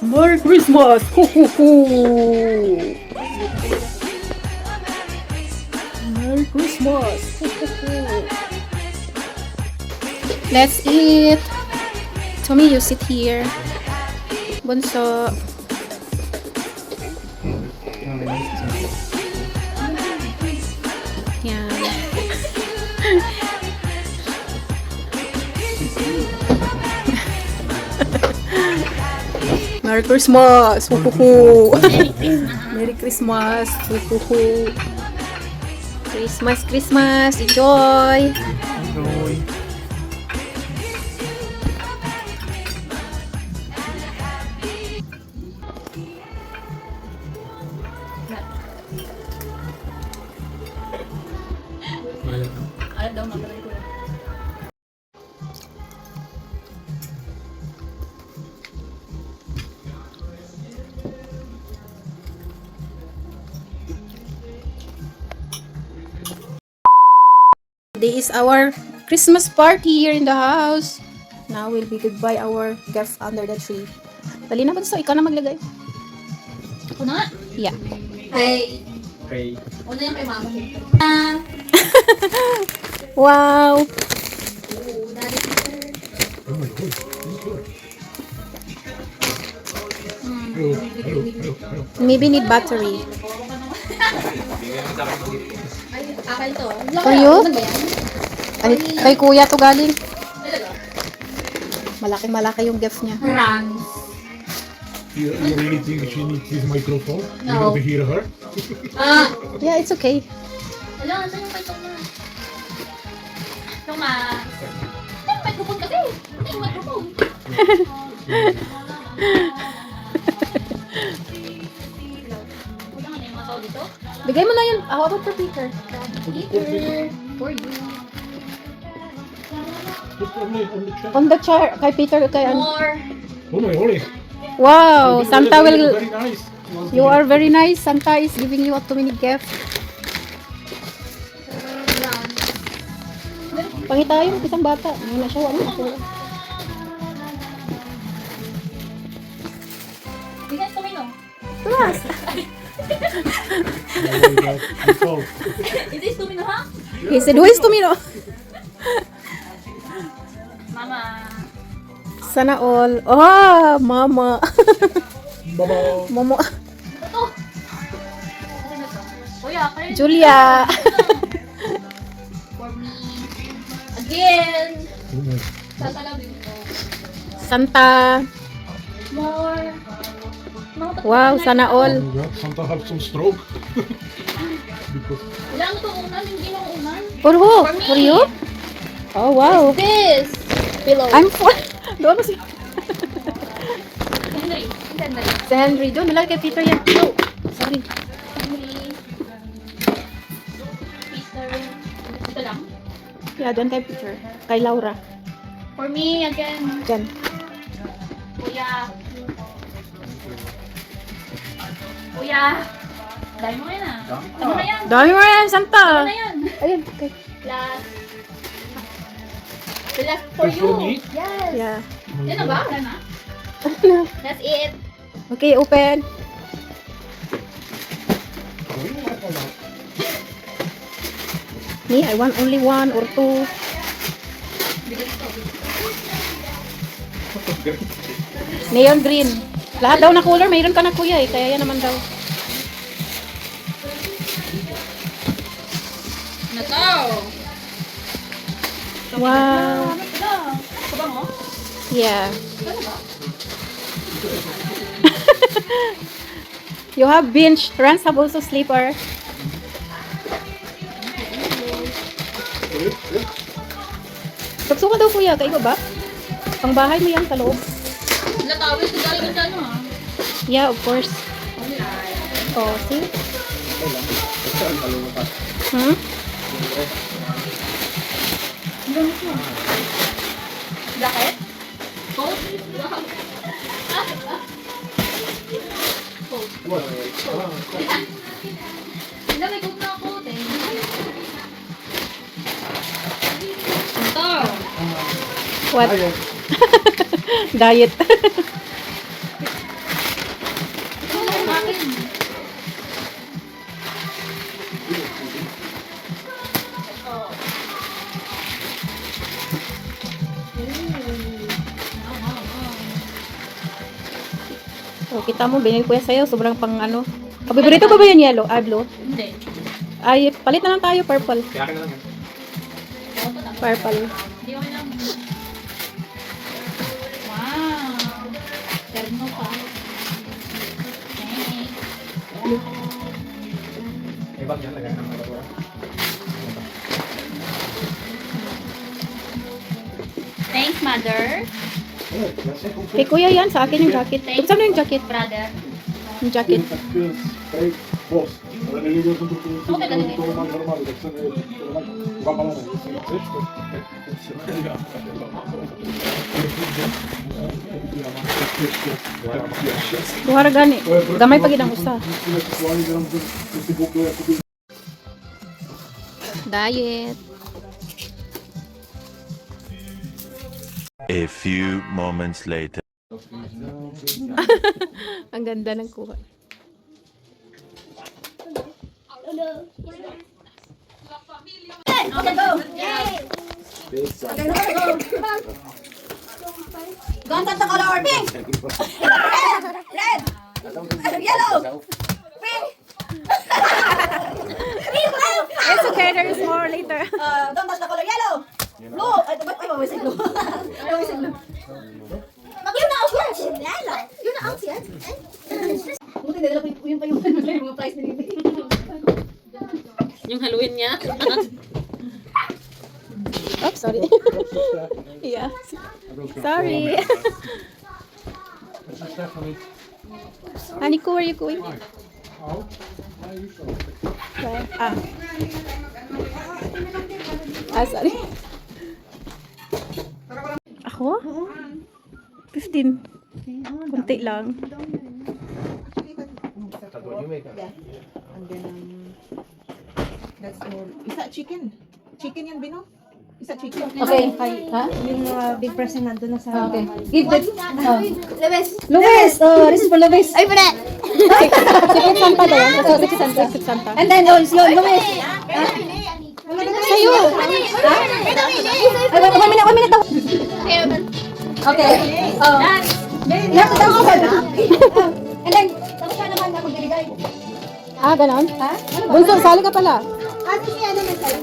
Merry Christmas! Ho, ho, ho! Merry Christmas! Ho, ho, ho! Let's eat! Tommy, you sit here. Bunso. Yan. Merry Christmas! Ho, ho, ho! Merry Christmas! Ho, ho, ho! Christmas, Christmas! Enjoy! Ano daw magaling ko? Today is our Christmas party here in the house. Now we'll be goodbye our gift under the tree. Dali na ba so ikaw na maglagay? Ako na? Yeah. Hey. Okay. Una yung kay mama. Wow! Maybe need battery. Akal to. For you? Ay, kay kuya to galing. Malaki yung gift niya. France. You really think she needs this microphone? You No. want to hear her? Ah! Yeah, it's okay. Alam, saan yung kay Thomas? Thomas! Saan yung microphone kasi? Ano yung microphone? Wala nga na yung mga tao dito? Bigay mo na yun. How about for Peter? Peter, for you. Put on the chat. On the chair. Kay Peter, kay ano. More. Oh my holy. Wow! Santa will... Very nice. You are very nice. Santa is giving you a too many gifts. Pangi tayo, isang bata. Ngayon na siya, ano ako. Bigas kami, no? Tumas! Is this tumino, ha? He said, who is Tumino? Mama. Sana all. Oh, mama. Baba. Momo. Ito. Ano na to? Kuya, kayo. Julia. For me. Again. Sasalabin ko. Santa. More. Wow, sana all. Oh my God, Santa have some stroke. Because Wala mo to unan, hindi mo unan. For who? For me. For you? Oh, wow. This. Pillow. I'm for... Doon mo si... Henry. Henry. Si Henry. Doon, nalagay kay Peter yan. No. Sorry. Henry. Peter. Ito lang. Yeah, doon kay Peter. Kay Laura. For me, again. Diyan. Kuya. Kuya. Dahil mo yan, ah. Ano na yan? Dami mo yan, Ano Santa. na yan? Ayun, okay. Last. The last for Just you. for me? Yes. Yeah. Yan na ba? Wala na? That's it. Okay, open. Me, I want only one or two. Neon green. Lahat daw na color, mayroon ka na kuya eh. Kaya yan naman daw. Ano to? Wow. Ano ito? Ito ba mo? Yeah. Ano ba? You have bench. Rans have also sleeper. Pagsuka daw kuya, kaiba ba? Pang bahay mo yan sa loob. Natawid ko galing sa ano, ha? Yeah, of course. Oh, see? Hmm? Jacket? Coat? Coat. what? Hindi, may coat na ako, eh. Ito. What? Diet. akin. Oh, kita mo, binili ko yan sa'yo. Sobrang pang ano. Paborito ko ba yung yellow? Ah, blue? Hindi. Ay, palit na lang tayo, purple. Kaya akin na lang yan. Purple. Hindi ko lang. Wow. Terno pa. May bag yan, lagay ng kalabura. Thanks, mother. Kay kuya yan, sa akin yung jacket. Thanks, Saan mo yung jacket? brother. Yung jacket. Buhara gani. Gamay pagid ang usa. Diet. A few moments later. Ang ganda ng kuha. Don't touch the color. Pink. Red. Yellow. Pink. It's okay, there is more later. Don't touch the color. Yellow. Blue. Ay, mawis yung blue. Mawis yung blue. Yun na ang yes. Yun na ang yes. Buti na lang yun pa yung mga price na nito. Yung haluin niya. Oh, sorry. Yeah. Sorry. Honey, where are you going? Where? Sorry. Ako? 15. Kunti lang. That's all. Isa chicken. Chicken yan, Bino? Isa chicken. Okay. Ha? Yung big person nandun na sa... Okay. Give that. Luis. Oh, this is for Luis. Ay, pala. Secret Santa ba yan? Oh, Secret Santa. Secret Santa. And then, Luis. Sa'yo. Ay, 1 minute daw. Okay. Oh. You have to dance with her. And then, tapos ka naman na magbibigay. Ah, ganon? Ha? Bunso, sali ka pala. Ate siya naman sa'yo.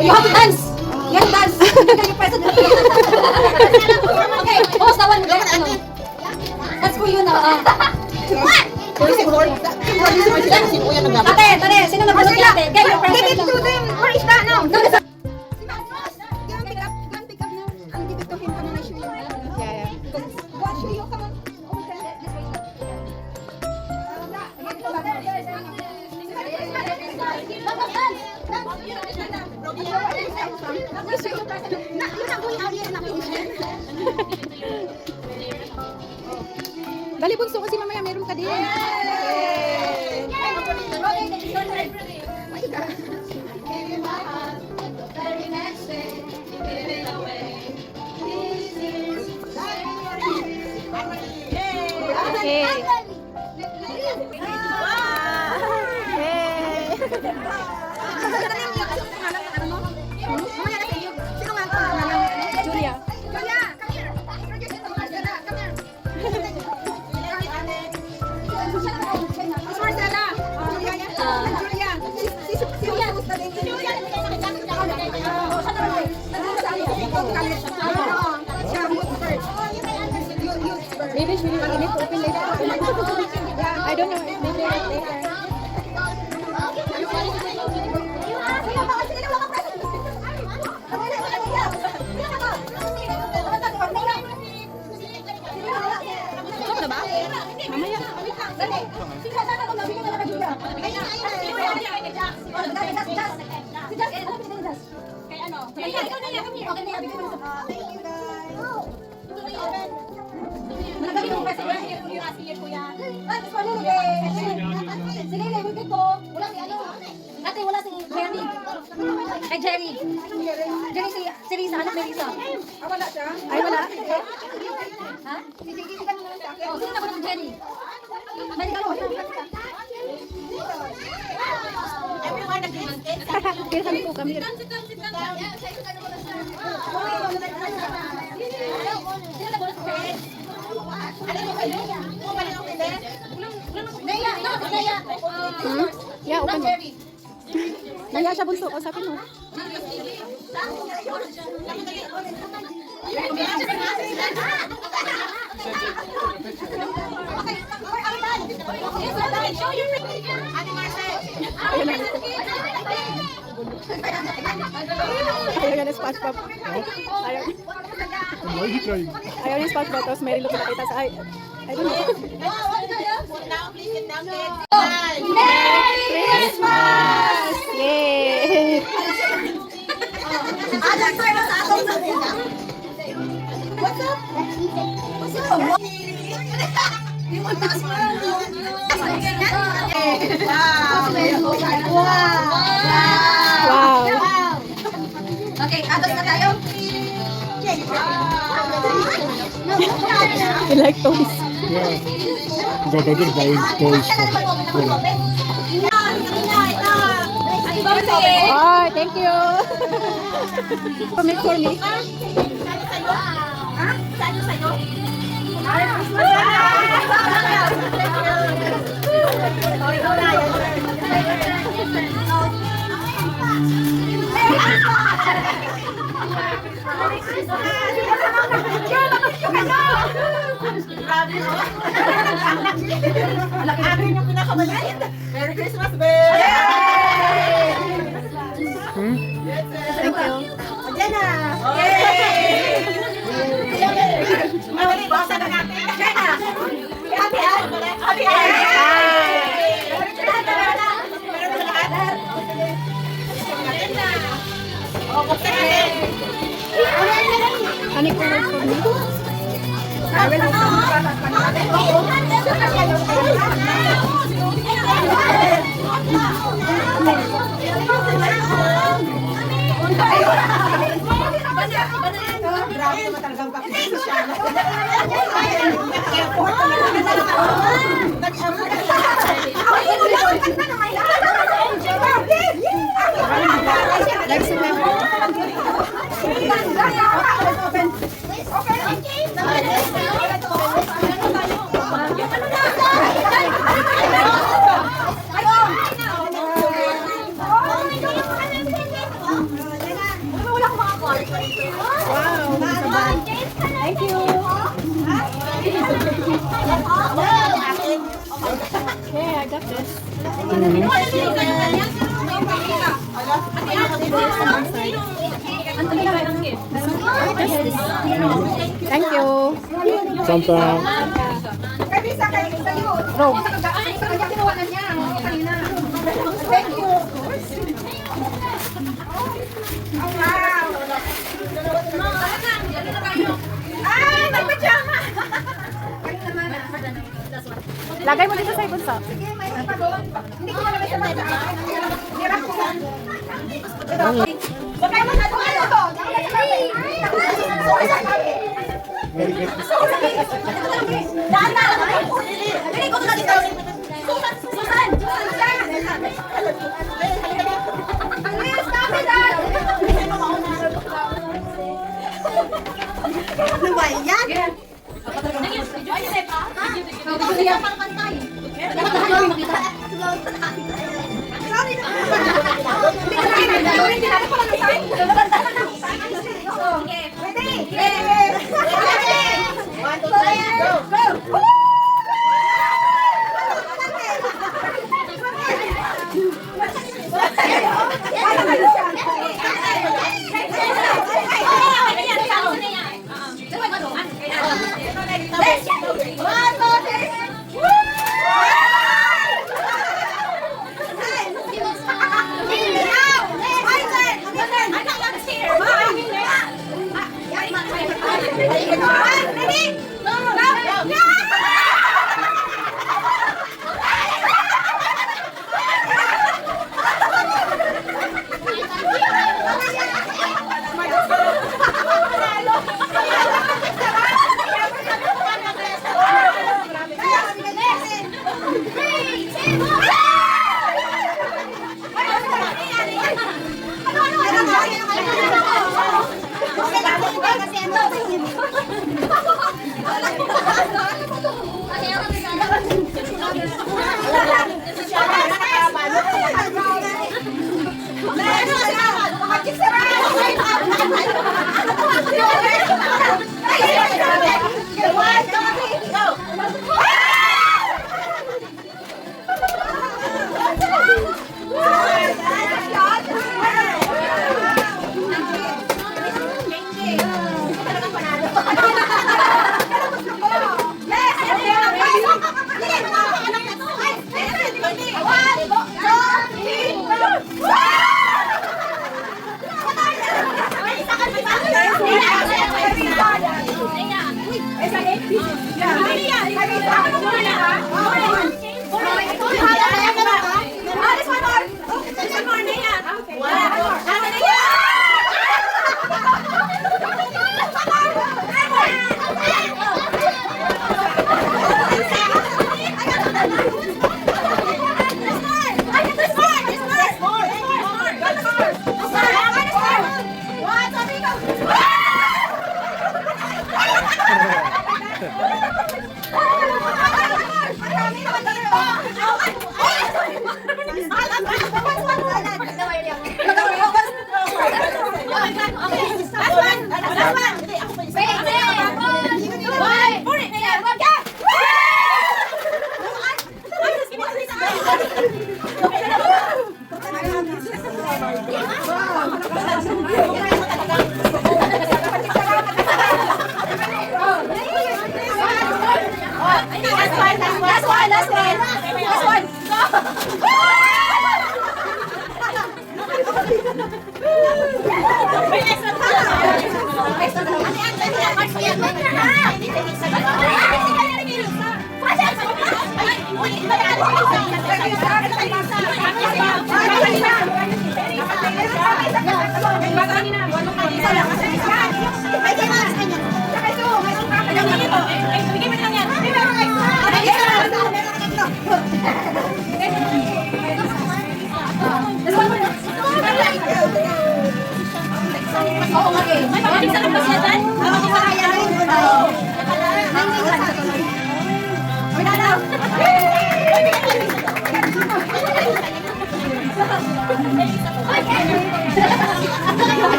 You have to dance. You have to dance. You press it. Okay, pause that one. That's for you now. Ate, sino nag-press it? Ate, get your press it. Give it to them. Where is that now? Dali, bunso, kasi mamaya meron ka din. Okay. Julia. Maybe she will need to open later. I don't know. Maybe later. Mamaya. Dali. Sige, sana ko nabigyan na lang kay Julia. Oh, dali, Jas, Jas. Si Jas, ano ba si Jas? Kay ano? Okay na yan. Okay na yan. Bigyan mo na sa... Thank you, guys. Nagkami mo kasi kuya. Ay, mas malili. Sige, wait ko. Wala si ano. Ate, wala si Jerry. Ay, Jerry. Jerry si Risa. Anak ni Risa. Ah, wala siya? Ay, wala. Ha? Sige, ka na lang sa akin. Sige na ko si Jerry. Medical mo. Everyone nag-maintain. Kaya kami po kami. Naya, no, Naya. Yeah, open mo. Naya siya bunso. Usapin mo. Ayaw niya na SpongeBob. Ayaw. Why are you trying? Ayaw niya SpongeBob. Tapos may rilo pinakita sa ay. I don't know. Now, please sit down, kids. Christmas! Yay! What's up? What's up? Wow! Okay, atos na tayo. You like toys? Yeah. Got other buying toys for Cola. Oh, thank you! Make for me. Akin yung pinakamalait. Merry Christmas, babe! Thank you. Diyan na! Yay! Mawali, basa na natin. Diyan na! Happy Ann! Happy Ann! Meron na lahat? Oh, buksan natin. Honey, for me. I will grabe naman talagang bakit siya. Thank you. Yeah, I got this. Thank you. Santa. Rogue. Thank you. Ay, may pajama! Lagay mo dito sa ibon sa. Hindi ko malabas sa mata. Hirap ko lang. Bagay mo na ito. Ano to? Merry Christmas. Daan na lang. Dili ko na dito. Susan! Susan! Please, stop it! Ano ba yan? Kasi yan pang pantay. Dapat na kayo makita. Sorry na. Hindi natin pala ng time. Ready? Ready? 1, 2, 3, go! Go! One, two, three.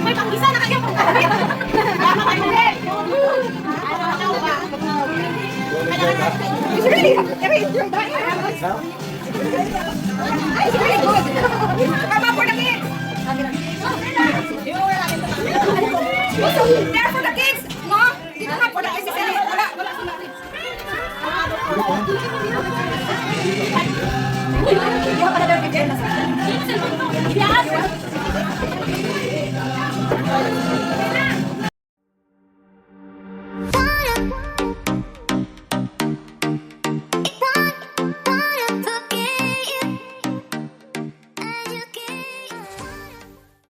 May panggisa na kayo. Tama kayo ulit. It's really good. Come on for the kids. There for the kids. No? Dito ka for the SSL. Wala for the kids. Fire.